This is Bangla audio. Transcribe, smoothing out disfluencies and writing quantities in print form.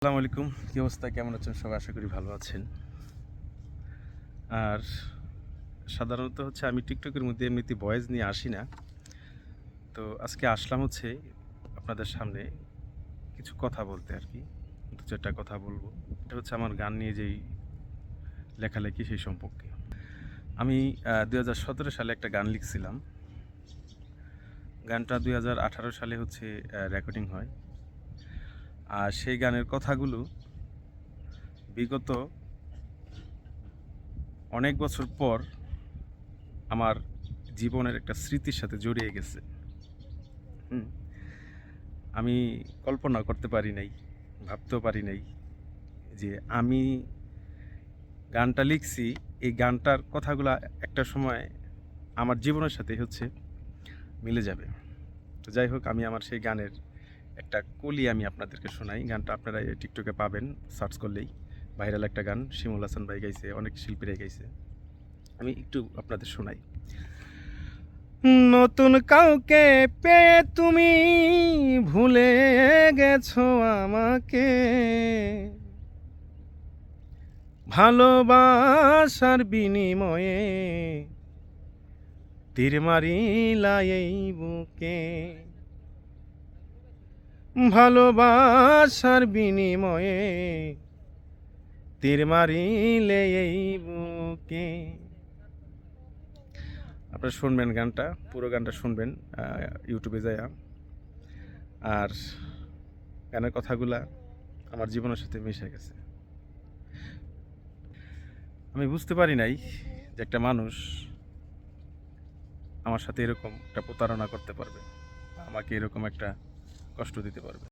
আসসালামু আলাইকুম, কী অবস্থা, কেমন আছেন সবাই? আশা করি ভালো আছেন। আর সাধারণত আমি টিকটকের মধ্যে এমনিতে ভয়েস নিয়ে আসি না। তো আজকে আসলাম আপনাদের সামনে কিছু কথা বলতে আর কি। ২-৪টা কথা বলবো। এটা আমার গান নিয়ে যেই লেখালেখি সেই সম্পর্কে। আমি ২০১৭ সালে একটা গান লিখছিলাম। গানটা ২০১৮ সালে রেকর্ডিং হয়। আর সেই গানের কথাগুলো বিগত অনেক বছর পর আমার জীবনের একটা স্মৃতির সাথে জড়িয়ে গেছে। আমি কল্পনা করতে পারি নাই, ভাবতেও পারি নাই যে আমি গানটা লিখছি, এই গানটার কথাগুলা একটা সময় আমার জীবনের সাথে মিলে যাবে। তো যাই হোক, আমি আমার সেই গানের একটা কলি আমি আপনাদেরকে শোনাই। গানটা আপনারা টিকটকে পাবেন, সার্চ করলেই। ভাইরাল একটা গান, শিমুল হাসান ভাই গাইছে, অনেক শিল্পীরাই গাইছে। আমি একটু আপনাদের শোনাই। নতুন কাউকে পেয়ে তুমি ভুলে গেছো আমাকে, ভালোবাসার বিনিময়ে তীর মারিলা এই বুকে, ভালোবাসার বিনিময়ে তীর মারিলে এই বুকে। আপনারা শুনবেন গানটা, পুরো গানটা শুনবেন ইউটিউবে যায়া। আর গানের কথাগুলা আমার জীবনের সাথে মিশে গেছে। আমি বুঝতে পারি নাই যে একটা মানুষ আমার সাথে এরকম একটা প্রতারণা করতে পারবে, আমাকে এরকম একটা কষ্ট দিতে পারবে।